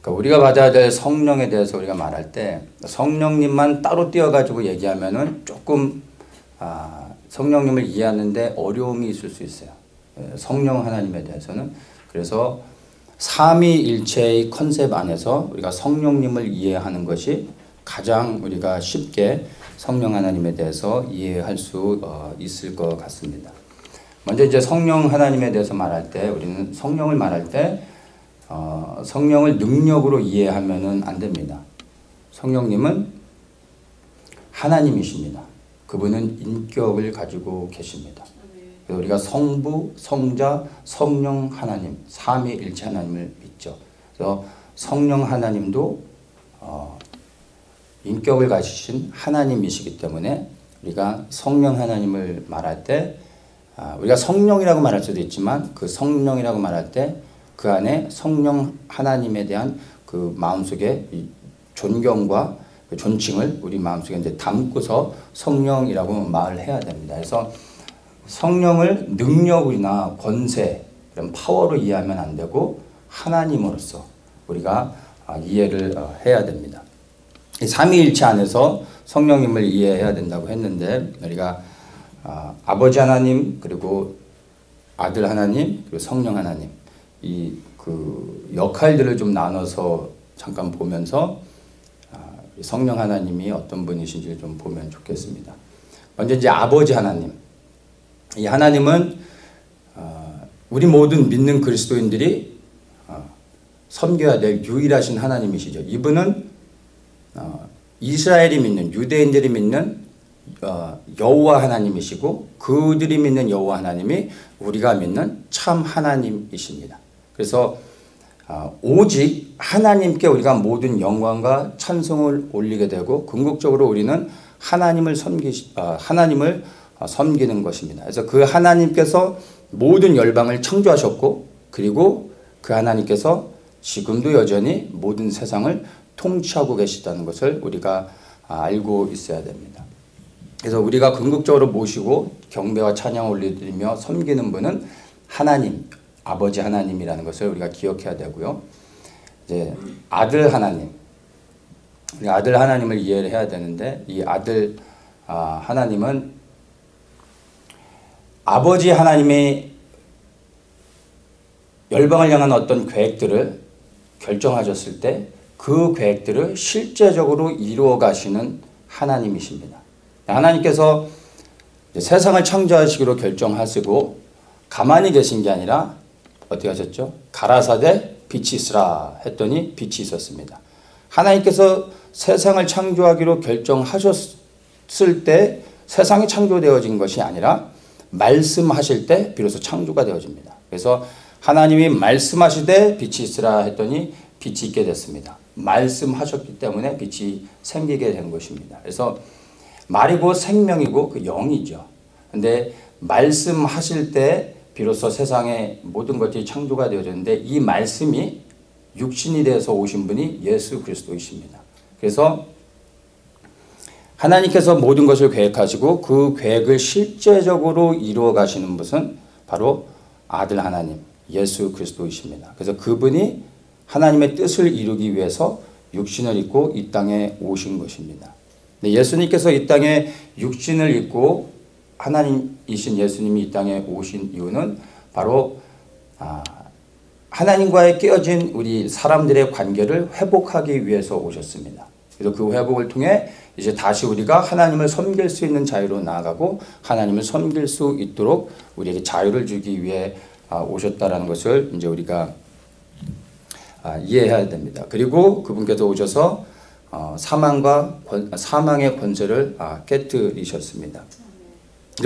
그러니까 우리가 받아야 될 성령에 대해서 우리가 말할 때 성령님만 따로 띄어가지고 얘기하면은 조금 성령님을 이해하는데 어려움이 있을 수 있어요. 성령 하나님에 대해서는. 그래서 삼위일체의 컨셉 안에서 우리가 성령님을 이해하는 것이 가장 우리가 쉽게 성령 하나님에 대해서 이해할 수 있을 것 같습니다. 먼저 이제 성령 하나님에 대해서 말할 때 우리는 성령을 말할 때 성령을 능력으로 이해하면은 안 됩니다. 성령님은 하나님이십니다. 그분은 인격을 가지고 계십니다. 그래서 우리가 성부, 성자, 성령 하나님, 삼위일체 하나님을 믿죠. 그래서 성령 하나님도 인격을 가지신 하나님이시기 때문에 우리가 성령 하나님을 말할 때 우리가 성령이라고 말할 수도 있지만 그 성령이라고 말할 때 그 안에 성령 하나님에 대한 그 마음속에 존경과 그 존칭을 우리 마음속에 이제 담고서 성령이라고 말을 해야 됩니다. 그래서 성령을 능력이나 권세, 이런 파워로 이해하면 안 되고 하나님으로서 우리가 이해를 해야 됩니다. 이 삼위일체 안에서 성령님을 이해해야 된다고 했는데 우리가 아버지 하나님 그리고 아들 하나님 그리고 성령 하나님 이 그 역할들을 좀 나눠서 잠깐 보면서 성령 하나님이 어떤 분이신지 좀 보면 좋겠습니다. 먼저 이제 아버지 하나님. 이 하나님은 우리 모든 믿는 그리스도인들이 섬겨야 될 유일하신 하나님이시죠. 이분은 이스라엘이 믿는 유대인들이 믿는 여호와 하나님이시고 그들이 믿는 여호와 하나님이 우리가 믿는 참 하나님이십니다. 그래서 오직 하나님께 우리가 모든 영광과 찬송을 올리게 되고 궁극적으로 우리는 하나님을 섬기는 것입니다. 그래서 그 하나님께서 모든 열방을 창조하셨고 그리고 그 하나님께서 지금도 여전히 모든 세상을 통치하고 계시다는 것을 우리가 알고 있어야 됩니다. 그래서 우리가 궁극적으로 모시고 경배와 찬양을 올려드리며 섬기는 분은 하나님, 아버지 하나님이라는 것을 우리가 기억해야 되고요. 이제 아들 하나님, 우리 아들 하나님을 이해를 해야 되는데 이 아들 하나님은 아버지 하나님이 열방을 향한 어떤 계획들을 결정하셨을 때 그 계획들을 실제적으로 이루어 가시는 하나님이십니다. 하나님께서 세상을 창조하시기로 결정하시고 가만히 계신 게 아니라 어떻게 하셨죠? 가라사대 빛이 있으라 했더니 빛이 있었습니다. 하나님께서 세상을 창조하기로 결정하셨을 때 세상이 창조되어진 것이 아니라 말씀하실 때 비로소 창조가 되어집니다. 그래서 하나님이 말씀하시되 빛이 있으라 했더니 빛이 있게 됐습니다. 말씀하셨기 때문에 빛이 생기게 된 것입니다. 그래서 말이고 생명이고 그 영이죠. 근데 말씀하실 때 비로소 세상의 모든 것이 창조가 되어졌는데 이 말씀이 육신이 되어서 오신 분이 예수 그리스도이십니다. 그래서 하나님께서 모든 것을 계획하시고 그 계획을 실제적으로 이루어 가시는 분은 바로 아들 하나님 예수 그리스도이십니다. 그래서 그분이 하나님의 뜻을 이루기 위해서 육신을 입고 이 땅에 오신 것입니다. 예수님께서 이 땅에 육신을 입고 하나님이신 예수님이 이 땅에 오신 이유는 바로 하나님과의 깨어진 우리 사람들의 관계를 회복하기 위해서 오셨습니다. 그래서 그 회복을 통해 이제 다시 우리가 하나님을 섬길 수 있는 자유로 나아가고 하나님을 섬길 수 있도록 우리에게 자유를 주기 위해 오셨다라는 것을 이제 우리가 이해해야 됩니다. 그리고 그분께서 오셔서 사망의 권세를 깨뜨리셨습니다.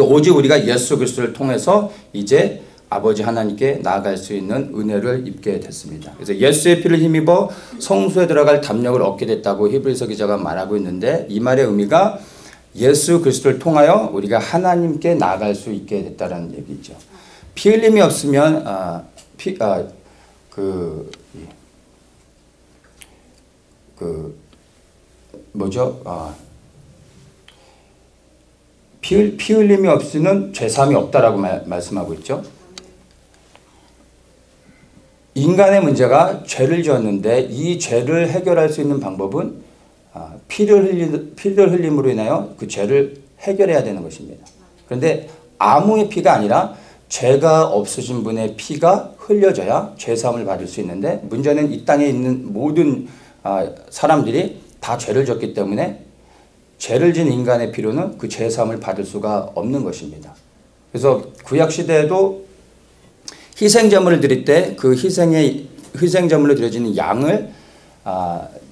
오직 우리가 예수 그리스도를 통해서 이제 아버지 하나님께 나아갈 수 있는 은혜를 입게 됐습니다. 그래서 예수의 피를 힘입어 성소에 들어갈 담력을 얻게 됐다고 히브리서 기자가 말하고 있는데 이 말의 의미가 예수 그리스도를 통하여 우리가 하나님께 나아갈 수 있게 됐다는 얘기죠. 피 흘림이 없으면 피 흘림이 없으면 죄사함이 없다라고 말씀하고 있죠. 인간의 문제가 죄를 지었는데 이 죄를 해결할 수 있는 방법은 피를 흘림으로 인하여 그 죄를 해결해야 되는 것입니다. 그런데 아무의 피가 아니라 죄가 없으신 분의 피가 흘려져야 죄사함을 받을 수 있는데 문제는 이 땅에 있는 모든 사람들이 다 죄를 졌기 때문에 죄를 진 인간의 피로는 그 죄사함을 받을 수가 없는 것입니다. 그래서 구약시대에도 희생제물을 드릴 때 그 희생제물로 드려지는 양을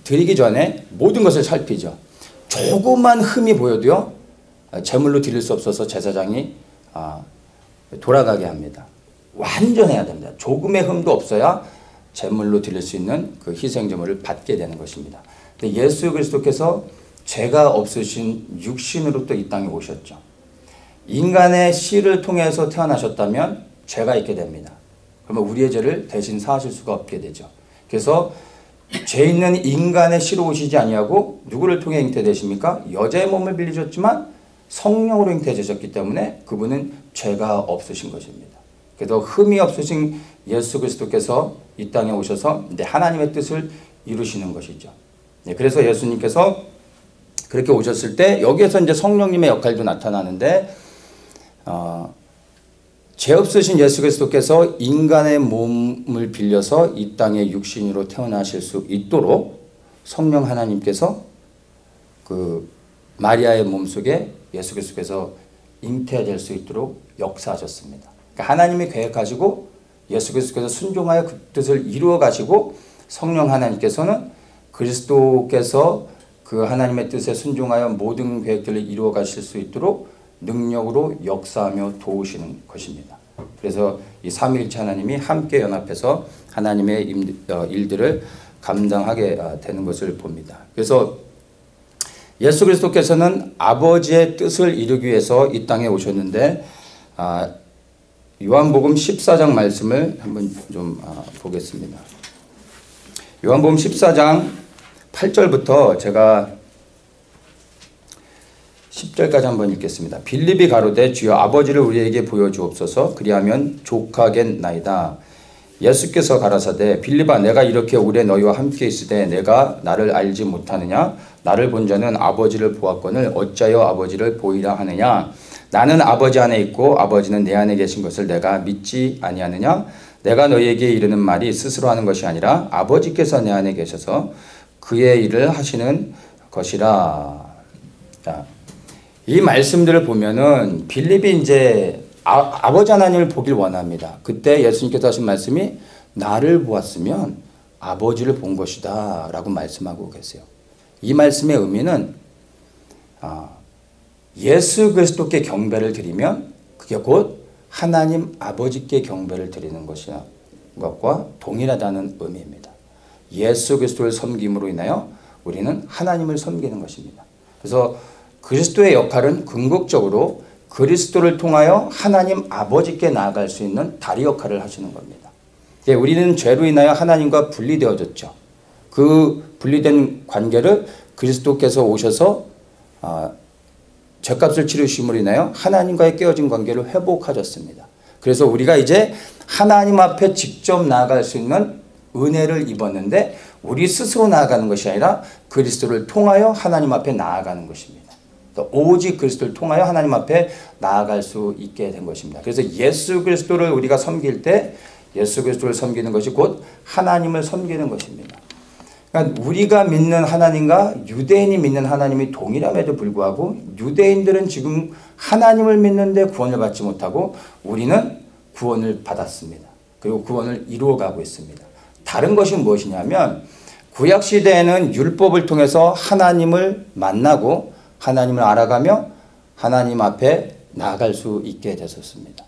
드리기 전에 모든 것을 살피죠. 조그만 흠이 보여도요 제물로 드릴 수 없어서 제사장이 돌아가게 합니다. 완전해야 됩니다. 조금의 흠도 없어야 제물로 드릴 수 있는 그 희생제물을 받게 되는 것입니다. 근데 예수 그리스도께서 죄가 없으신 육신으로 또 이 땅에 오셨죠. 인간의 씨를 통해서 태어나셨다면 죄가 있게 됩니다. 그러면 우리의 죄를 대신 사하실 수가 없게 되죠. 그래서 죄 있는 인간의 씨로 오시지 아니하고 누구를 통해 잉태되십니까? 여자의 몸을 빌리셨지만 성령으로 잉태되셨기 때문에 그분은 죄가 없으신 것입니다. 그래서 흠이 없으신 예수 그리스도께서 이 땅에 오셔서 하나님의 뜻을 이루시는 것이죠. 그래서 예수님께서 그렇게 오셨을 때 여기에서 이제 성령님의 역할도 나타나는데 죄 없으신 예수 그리스도께서 인간의 몸을 빌려서 이 땅에 육신으로 태어나실 수 있도록 성령 하나님께서 그 마리아의 몸속에 예수 그리스도께서 잉태될 수 있도록 역사하셨습니다. 그러니까 하나님이 계획하시고 예수 그리스도께서 순종하여 그 뜻을 이루어 가시고 성령 하나님께서는 그리스도께서 그 하나님의 뜻에 순종하여 모든 계획들을 이루어 가실 수 있도록 능력으로 역사하며 도우시는 것입니다. 그래서 이 삼위일체 하나님이 함께 연합해서 하나님의 일들을 감당하게 되는 것을 봅니다. 그래서 예수 그리스도께서는 아버지의 뜻을 이루기 위해서 이 땅에 오셨는데 요한복음 14장 말씀을 한번 좀 보겠습니다. 요한복음 14장 8절부터 제가 10절까지 한번 읽겠습니다. 빌립이 가로되 주여 아버지를 우리에게 보여주옵소서 그리하면 족하겠나이다. 예수께서 가라사대 빌립아 내가 이렇게 오래 너희와 함께 있으되 내가 나를 알지 못하느냐? 나를 본 자는 아버지를 보았거늘 어찌하여 아버지를 보이라 하느냐? 나는 아버지 안에 있고 아버지는 내 안에 계신 것을 내가 믿지 아니하느냐? 내가 너희에게 이르는 말이 스스로 하는 것이 아니라 아버지께서 내 안에 계셔서 그의 일을 하시는 것이라. 자, 이 말씀들을 보면은 빌립이 이제 아버지 하나님을 보길 원합니다. 그때 예수님께서 하신 말씀이 나를 보았으면 아버지를 본 것이다 라고 말씀하고 계세요. 이 말씀의 의미는 예수 그리스도께 경배를 드리면 그게 곧 하나님 아버지께 경배를 드리는 것과 동일하다는 의미입니다. 예수 그리스도를 섬김으로 인하여 우리는 하나님을 섬기는 것입니다. 그래서 그리스도의 역할은 궁극적으로 그리스도를 통하여 하나님 아버지께 나아갈 수 있는 다리 역할을 하시는 겁니다. 우리는 죄로 인하여 하나님과 분리되어졌죠. 그 분리된 관계를 그리스도께서 오셔서 죄값을 치르심으로 인하여 하나님과의 깨어진 관계를 회복하셨습니다. 그래서 우리가 이제 하나님 앞에 직접 나아갈 수 있는 은혜를 입었는데 우리 스스로 나아가는 것이 아니라 그리스도를 통하여 하나님 앞에 나아가는 것입니다. 오직 그리스도를 통하여 하나님 앞에 나아갈 수 있게 된 것입니다. 그래서 예수 그리스도를 우리가 섬길 때 예수 그리스도를 섬기는 것이 곧 하나님을 섬기는 것입니다. 그러니까 우리가 믿는 하나님과 유대인이 믿는 하나님이 동일함에도 불구하고 유대인들은 지금 하나님을 믿는데 구원을 받지 못하고 우리는 구원을 받았습니다. 그리고 구원을 이루어가고 있습니다. 다른 것이 무엇이냐면 구약시대에는 율법을 통해서 하나님을 만나고 하나님을 알아가며 하나님 앞에 나아갈 수 있게 되었습니다.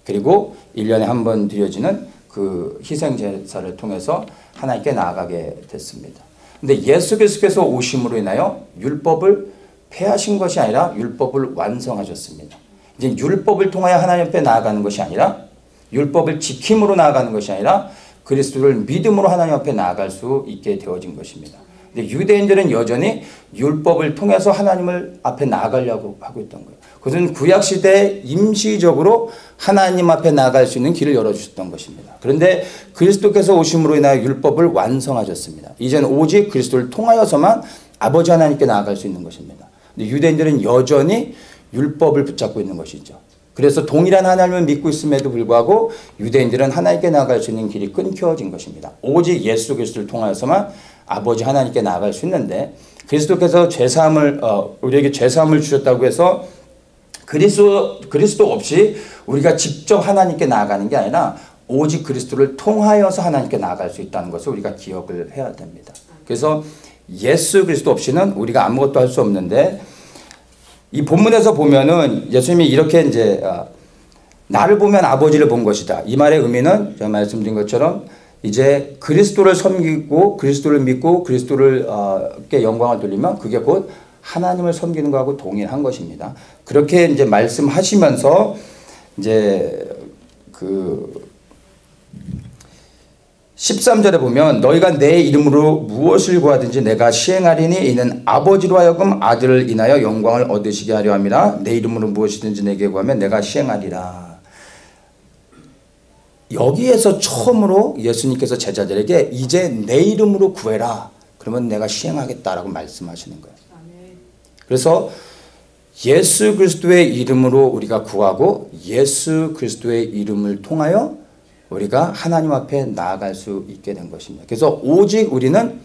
그리고 1년에 한 번 드려지는 그 희생제사를 통해서 하나님께 나아가게 됐습니다. 그런데 예수 그리스도께서 오심으로 인하여 율법을 폐하신 것이 아니라 율법을 완성하셨습니다. 이제 율법을 통하여 하나님 앞에 나아가는 것이 아니라 율법을 지킴으로 나아가는 것이 아니라 그리스도를 믿음으로 하나님 앞에 나아갈 수 있게 되어진 것입니다. 근데 유대인들은 여전히 율법을 통해서 하나님을 앞에 나아가려고 하고 있던 거예요. 그것은 구약시대에 임시적으로 하나님 앞에 나아갈 수 있는 길을 열어주셨던 것입니다. 그런데 그리스도께서 오심으로 인하여 율법을 완성하셨습니다. 이제는 오직 그리스도를 통하여서만 아버지 하나님께 나아갈 수 있는 것입니다. 근데 유대인들은 여전히 율법을 붙잡고 있는 것이죠. 그래서 동일한 하나님을 믿고 있음에도 불구하고 유대인들은 하나님께 나아갈 수 있는 길이 끊겨진 것입니다. 오직 예수 그리스도를 통하여서만 아버지 하나님께 나아갈 수 있는데 그리스도께서 우리에게 죄사함을 주셨다고 해서 그리스도 없이 우리가 직접 하나님께 나아가는 게 아니라 오직 그리스도를 통하여서 하나님께 나아갈 수 있다는 것을 우리가 기억을 해야 됩니다. 그래서 예수 그리스도 없이는 우리가 아무것도 할 수 없는데 이 본문에서 보면은 예수님이 이렇게 이제 나를 보면 아버지를 본 것이다. 이 말의 의미는 제가 말씀드린 것처럼 이제 그리스도를 섬기고 그리스도를 믿고 그리스도를께 영광을 돌리면 그게 곧 하나님을 섬기는 것하고 동일한 것입니다. 그렇게 이제 말씀하시면서 이제 그 13절에 보면 너희가 내 이름으로 무엇을 구하든지 내가 시행하리니 이는 아버지로 하여금 아들을 인하여 영광을 얻으시게 하려 함이라. 내 이름으로 무엇이든지 내게 구하면 내가 시행하리라. 여기에서 처음으로 예수님께서 제자들에게 이제 내 이름으로 구해라. 그러면 내가 시행하겠다라고 말씀하시는 거예요. 그래서 예수 그리스도의 이름으로 우리가 구하고 예수 그리스도의 이름을 통하여 우리가 하나님 앞에 나아갈 수 있게 된 것입니다. 그래서 오직 우리는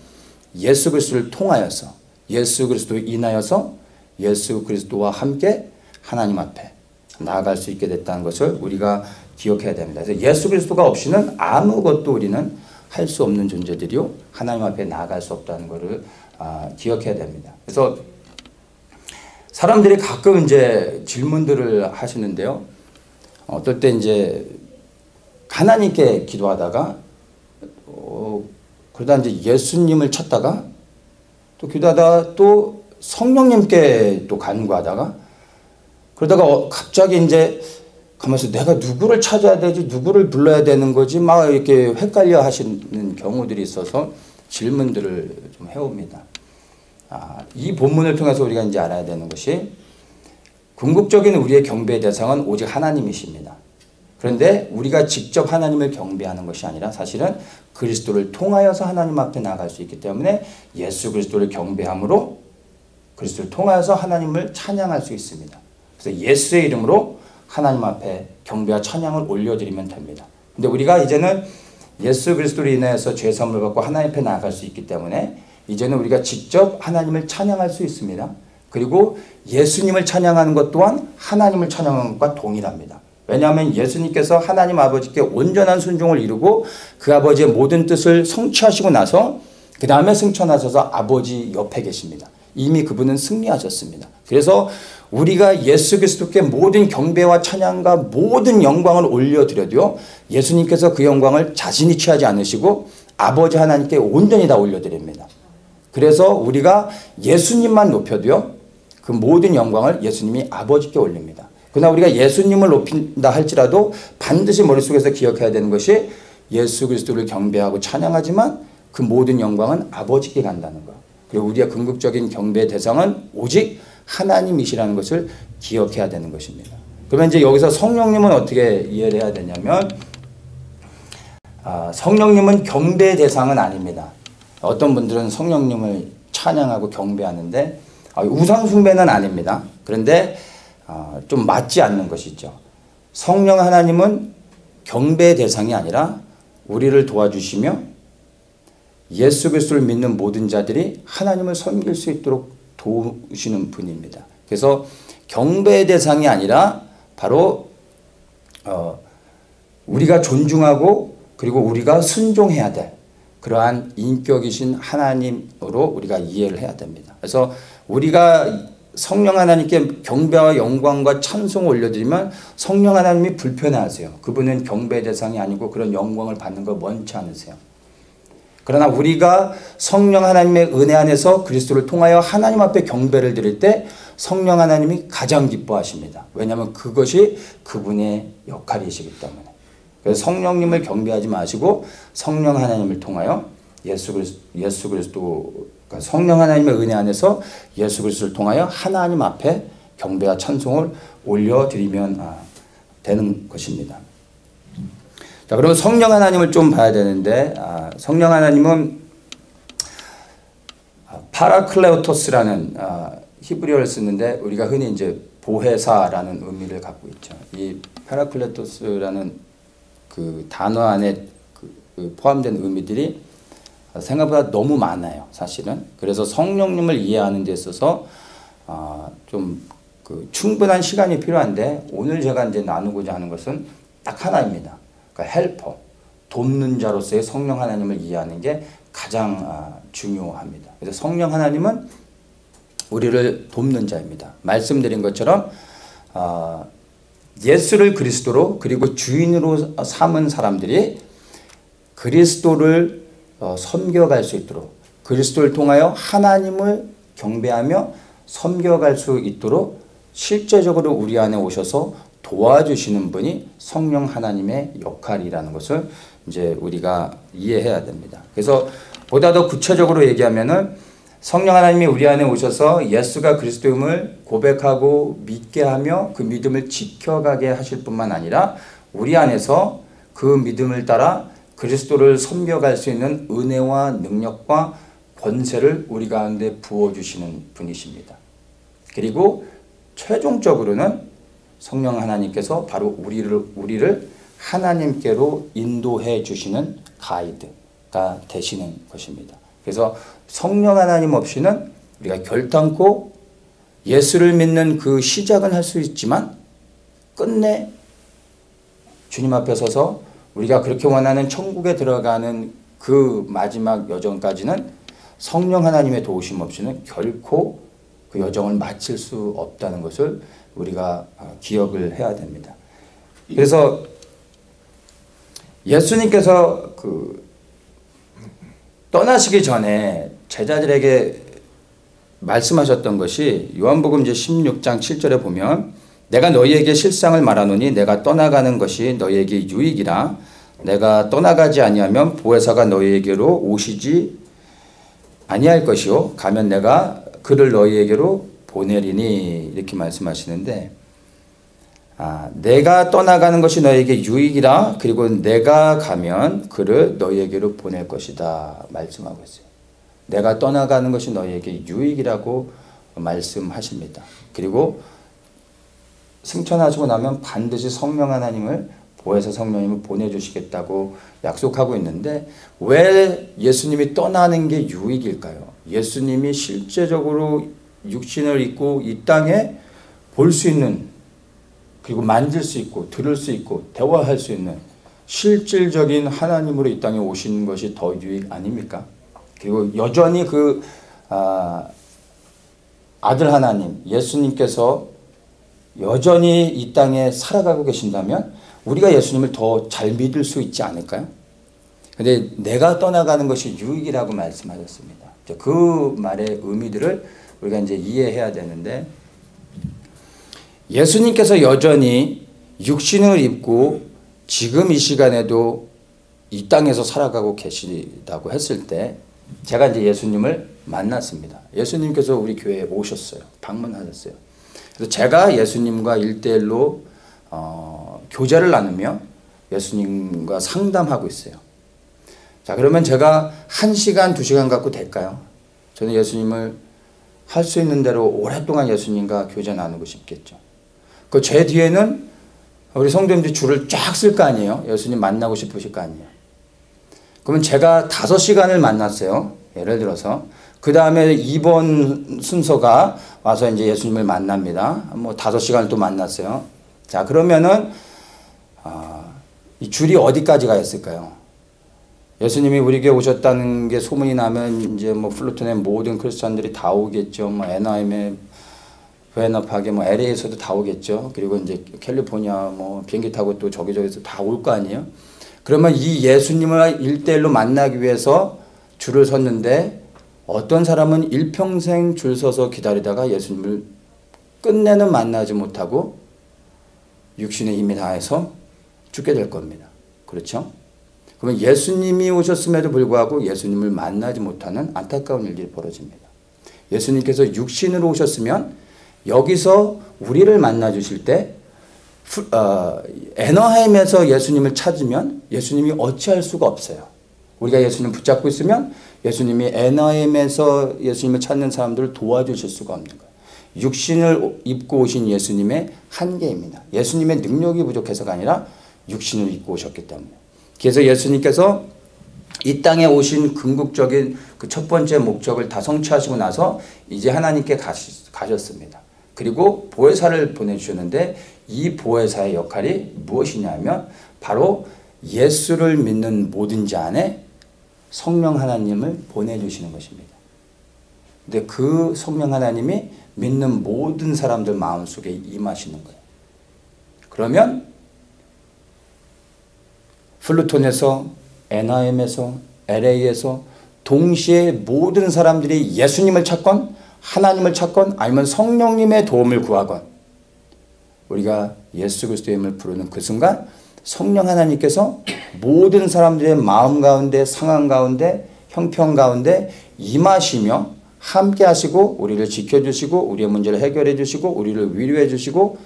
예수 그리스도를 통하여서 예수 그리스도에 인하여서 예수 그리스도와 함께 하나님 앞에 나아갈 수 있게 됐다는 것을 우리가 기억해야 됩니다. 그래서 예수 그리스도가 없이는 아무것도 우리는 할 수 없는 존재들이요 하나님 앞에 나아갈 수 없다는 것을 기억해야 됩니다. 그래서 사람들이 가끔 이제 질문들을 하시는데요. 어떨 때 이제 하나님께 기도하다가 그러다 이제 예수님을 찾다가 또 기도하다가 또 성령님께 또 간구하다가 그러다가 갑자기 이제 가면서 내가 누구를 찾아야 되지 누구를 불러야 되는 거지 막 이렇게 헷갈려 하시는 경우들이 있어서 질문들을 좀 해옵니다. 이 본문을 통해서 우리가 이제 알아야 되는 것이 궁극적인 우리의 경배의 대상은 오직 하나님이십니다. 그런데 우리가 직접 하나님을 경배하는 것이 아니라 사실은 그리스도를 통하여서 하나님 앞에 나아갈 수 있기 때문에 예수 그리스도를 경배함으로 그리스도를 통하여서 하나님을 찬양할 수 있습니다. 그래서 예수의 이름으로 하나님 앞에 경배와 찬양을 올려드리면 됩니다. 근데 우리가 이제는 예수 그리스도로 인해서 죄사함을 받고 하나님 앞에 나아갈 수 있기 때문에 이제는 우리가 직접 하나님을 찬양할 수 있습니다. 그리고 예수님을 찬양하는 것 또한 하나님을 찬양하는 것과 동일합니다. 왜냐하면 예수님께서 하나님 아버지께 온전한 순종을 이루고 그 아버지의 모든 뜻을 성취하시고 나서 그 다음에 승천하셔서 아버지 옆에 계십니다. 이미 그분은 승리하셨습니다. 그래서 우리가 예수 그리스도께 모든 경배와 찬양과 모든 영광을 올려드려도요 예수님께서 그 영광을 자신이 취하지 않으시고 아버지 하나님께 온전히 다 올려드립니다. 그래서 우리가 예수님만 높여도요 그 모든 영광을 예수님이 아버지께 올립니다. 그러나 우리가 예수님을 높인다 할지라도 반드시 머릿속에서 기억해야 되는 것이 예수 그리스도를 경배하고 찬양하지만 그 모든 영광은 아버지께 간다는 것. 그리고 우리의 궁극적인 경배의 대상은 오직 하나님이시라는 것을 기억해야 되는 것입니다. 그러면 이제 여기서 성령님은 어떻게 이해를 해야 되냐면 성령님은 경배의 대상은 아닙니다. 어떤 분들은 성령님을 찬양하고 경배하는데 우상 숭배는 아닙니다. 그런데 좀 맞지 않는 것이죠. 성령 하나님은 경배의 대상이 아니라 우리를 도와주시며 예수 그리스도를 믿는 모든 자들이 하나님을 섬길 수 있도록 도우시는 분입니다. 그래서 경배의 대상이 아니라 바로 우리가 존중하고 그리고 우리가 순종해야 될 그러한 인격이신 하나님으로 우리가 이해를 해야 됩니다. 그래서 우리가 성령 하나님께 경배와 영광과 찬송을 올려드리면 성령 하나님이 불편해하세요. 그분은 경배의 대상이 아니고 그런 영광을 받는 걸 원치 않으세요. 그러나 우리가 성령 하나님의 은혜 안에서 그리스도를 통하여 하나님 앞에 경배를 드릴 때 성령 하나님이 가장 기뻐하십니다. 왜냐하면 그것이 그분의 역할이시기 때문에. 그래서 성령님을 경배하지 마시고 성령 하나님을 통하여 예수 그리스도 그러니까 성령 하나님의 은혜 안에서 예수 그리스도를 통하여 하나님 앞에 경배와 찬송을 올려드리면 되는 것입니다. 자, 그러면 성령 하나님을 좀 봐야 되는데, 성령 하나님은 파라클레오토스라는 히브리어를 쓰는데 우리가 흔히 이제 보혜사라는 의미를 갖고 있죠. 이 파라클레토스라는 그 단어 안에 포함된 의미들이 생각보다 너무 많아요, 사실은. 그래서 성령님을 이해하는 데 있어서 좀 충분한 시간이 필요한데, 오늘 제가 이제 나누고자 하는 것은 딱 하나입니다. 그러니까 헬퍼, 돕는 자로서의 성령 하나님을 이해하는 게 가장 중요합니다. 그래서 성령 하나님은 우리를 돕는 자입니다. 말씀드린 것처럼 예수를 그리스도로 그리고 주인으로 삼은 사람들이 그리스도를 섬겨갈 수 있도록, 그리스도를 통하여 하나님을 경배하며 섬겨갈 수 있도록 실제적으로 우리 안에 오셔서 도와주시는 분이 성령 하나님의 역할이라는 것을 이제 우리가 이해해야 됩니다. 그래서 보다 더 구체적으로 얘기하면은 성령 하나님이 우리 안에 오셔서 예수가 그리스도임을 고백하고 믿게 하며 그 믿음을 지켜가게 하실 뿐만 아니라 우리 안에서 그 믿음을 따라 그리스도를 섬겨갈 수 있는 은혜와 능력과 권세를 우리 가운데 부어주시는 분이십니다. 그리고 최종적으로는 성령 하나님께서 바로 우리를 하나님께로 인도해 주시는 가이드가 되시는 것입니다. 그래서 성령 하나님 없이는 우리가 결단코 예수를 믿는 그 시작은 할 수 있지만 끝내 주님 앞에 서서 우리가 그렇게 원하는 천국에 들어가는 그 마지막 여정까지는 성령 하나님의 도우심 없이는 결코 그 여정을 마칠 수 없다는 것을 우리가 기억을 해야 됩니다. 그래서 예수님께서 떠나시기 전에 제자들에게 말씀하셨던 것이 요한복음 이제 16장 7절에 보면 내가 너희에게 실상을 말하노니 내가 떠나가는 것이 너희에게 유익이라 내가 떠나가지 아니하면 보혜사가 너희에게로 오시지 아니할 것이요 가면 내가 그를 너희에게로 보내리니 이렇게 말씀하시는데 내가 떠나가는 것이 너희에게 유익이라 그리고 내가 가면 그를 너희에게로 보낼 것이다 말씀하고 있어요. 내가 떠나가는 것이 너희에게 유익이라고 말씀하십니다. 그리고 승천하시고 나면 반드시 성령 하나님을 보혜사 성령님을 보내주시겠다고 약속하고 있는데 왜 예수님이 떠나는 게 유익일까요? 예수님이 실제적으로 육신을 입고 이 땅에 볼 수 있는 그리고 만질 수 있고 들을 수 있고 대화할 수 있는 실질적인 하나님으로 이 땅에 오신 것이 더 유익 아닙니까? 그리고 여전히 그 아들 하나님 예수님께서 여전히 이 땅에 살아가고 계신다면 우리가 예수님을 더 잘 믿을 수 있지 않을까요? 근데 내가 떠나가는 것이 유익이라고 말씀하셨습니다. 그 말의 의미들을 우리가 이제 이해해야 되는데 예수님께서 여전히 육신을 입고 지금 이 시간에도 이 땅에서 살아가고 계시다고 했을 때 제가 이제 예수님을 만났습니다. 예수님께서 우리 교회에 오셨어요. 방문하셨어요. 그래서 제가 예수님과 1대1로 교제를 나누며 예수님과 상담하고 있어요. 자, 그러면 제가 1시간, 2시간 갖고 될까요? 저는 예수님을 할 수 있는 대로 오랫동안 예수님과 교제 나누고 싶겠죠. 그 제 뒤에는 우리 성도님들이 줄을 쫙 쓸 거 아니에요? 예수님 만나고 싶으실 거 아니에요? 그러면 제가 5시간을 만났어요. 예를 들어서. 그 다음에 2번 순서가 와서 이제 예수님을 만납니다. 뭐 5시간을 또 만났어요. 자, 그러면은, 이 줄이 어디까지 가 있을까요? 예수님이 우리 교회 오셨다는 게 소문이 나면 이제 뭐 플루톤의 모든 크리스찬들이 다 오겠죠. 뭐 애나임에 베너팍에 뭐 LA에서도 다 오겠죠. 그리고 이제 캘리포니아 뭐 비행기 타고 또 저기저기서 다 올 거 아니에요. 그러면 이 예수님을 1대1로 만나기 위해서 줄을 섰는데 어떤 사람은 일평생 줄 서서 기다리다가 예수님을 끝내는 만나지 못하고 육신의 힘이 다해서 죽게 될 겁니다. 그렇죠? 그러면 예수님이 오셨음에도 불구하고 예수님을 만나지 못하는 안타까운 일들이 벌어집니다. 예수님께서 육신으로 오셨으면 여기서 우리를 만나 주실 때 애너하임에서 예수님을 찾으면 예수님이 어찌할 수가 없어요. 우리가 예수님 붙잡고 있으면 예수님이 애너하임에서 예수님을 찾는 사람들을 도와주실 수가 없는 거예요. 육신을 입고 오신 예수님의 한계입니다. 예수님의 능력이 부족해서가 아니라 육신을 입고 오셨기 때문에. 그래서 예수님께서 이 땅에 오신 궁극적인 그 첫 번째 목적을 다 성취하시고 나서 이제 하나님께 가셨습니다. 그리고 보혜사를 보내주셨는데 이 보혜사의 역할이 무엇이냐면 바로 예수를 믿는 모든 자 안에 성령 하나님을 보내주시는 것입니다. 근데 그 성령 하나님이 믿는 모든 사람들 마음속에 임하시는 거예요. 그러면 플루톤에서, 애나임에서, LA에서 동시에 모든 사람들이 예수님을 찾건 하나님을 찾건 아니면 성령님의 도움을 구하건 우리가 예수 그리스도의 이름을 부르는 그 순간 성령 하나님께서 모든 사람들의 마음 가운데, 상황 가운데, 형편 가운데 임하시며 함께 하시고 우리를 지켜주시고 우리의 문제를 해결해 주시고 우리를 위로해 주시고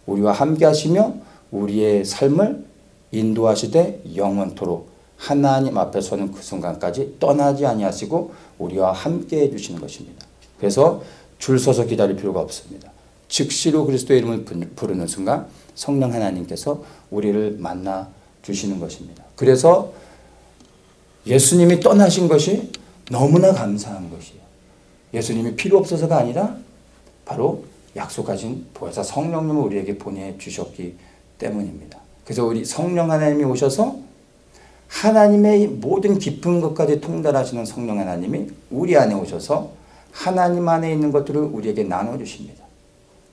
우리와 함께 하시며 우리의 삶을 인도하시되 영원토록 하나님 앞에 서는 그 순간까지 떠나지 아니하시고 우리와 함께 해주시는 것입니다. 그래서 줄 서서 기다릴 필요가 없습니다. 즉시로 그리스도의 이름을 부르는 순간 성령 하나님께서 우리를 만나 주시는 것입니다. 그래서 예수님이 떠나신 것이 너무나 감사한 것이에요. 예수님이 필요 없어서가 아니라 바로 약속하신 보혜사 성령님을 우리에게 보내주셨기 때문입니다. 그래서 우리 성령 하나님이 오셔서 하나님의 모든 깊은 것까지 통달하시는 성령 하나님이 우리 안에 오셔서 하나님 안에 있는 것들을 우리에게 나눠주십니다.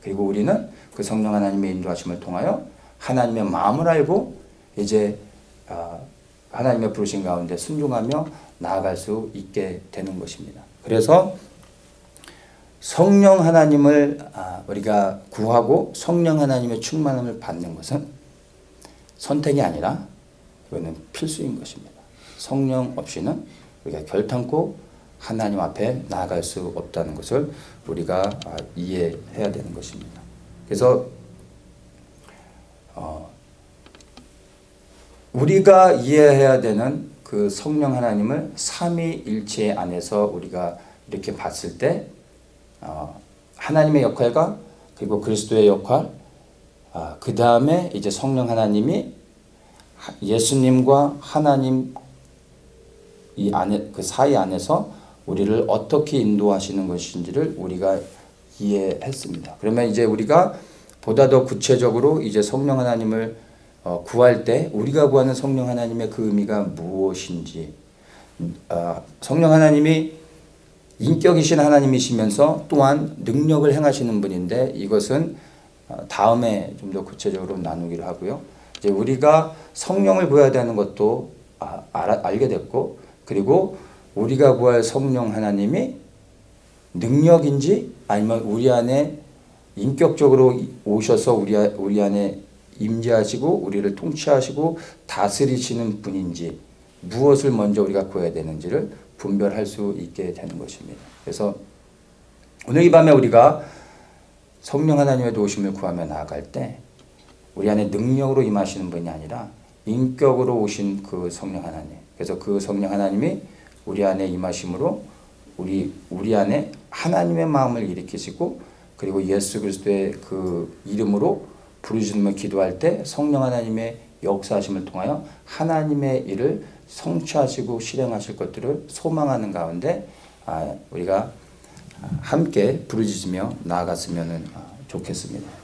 그리고 우리는 그 성령 하나님의 인도하심을 통하여 하나님의 마음을 알고 이제 하나님의 부르신 가운데 순종하며 나아갈 수 있게 되는 것입니다. 그래서 성령 하나님을 우리가 구하고 성령 하나님의 충만함을 받는 것은 선택이 아니라 이거는 필수인 것입니다. 성령 없이는 우리가 결탄코 하나님 앞에 나아갈 수 없다는 것을 우리가 이해해야 되는 것입니다. 그래서 우리가 이해해야 되는 그 성령 하나님을 삼위일체 안에서 우리가 이렇게 봤을 때 하나님의 역할과 그리고 그리스도의 역할, 그 다음에 이제 성령 하나님이 예수님과 하나님 이 안에 그 사이 안에서 우리를 어떻게 인도하시는 것인지를 우리가 이해했습니다. 그러면 이제 우리가 보다 더 구체적으로 이제 성령 하나님을 구할 때 우리가 구하는 성령 하나님의 그 의미가 무엇인지, 성령 하나님이 인격이신 하나님이시면서 또한 능력을 행하시는 분인데 이것은 다음에 좀 더 구체적으로 나누기를 하고요. 이제 우리가 성령을 구해야 되는 것도 알게 됐고, 그리고 우리가 구할 성령 하나님이 능력인지 아니면 우리 안에 인격적으로 오셔서 우리 안에 임재하시고 우리를 통치하시고 다스리시는 분인지 무엇을 먼저 우리가 구해야 되는지를 분별할 수 있게 되는 것입니다. 그래서 오늘 이 밤에 우리가 성령 하나님의 도우심을 구하며 나아갈 때 우리 안에 능력으로 임하시는 분이 아니라 인격으로 오신 그 성령 하나님, 그래서 그 성령 하나님이 우리 안에 임하심으로 우리 안에 하나님의 마음을 일으키시고, 그리고 예수 그리스도의 그 이름으로 부르짖으며 기도할 때 성령 하나님의 역사하심을 통하여 하나님의 일을 성취하시고 실행하실 것들을 소망하는 가운데 우리가 함께 부르짖으며 나아갔으면 좋겠습니다.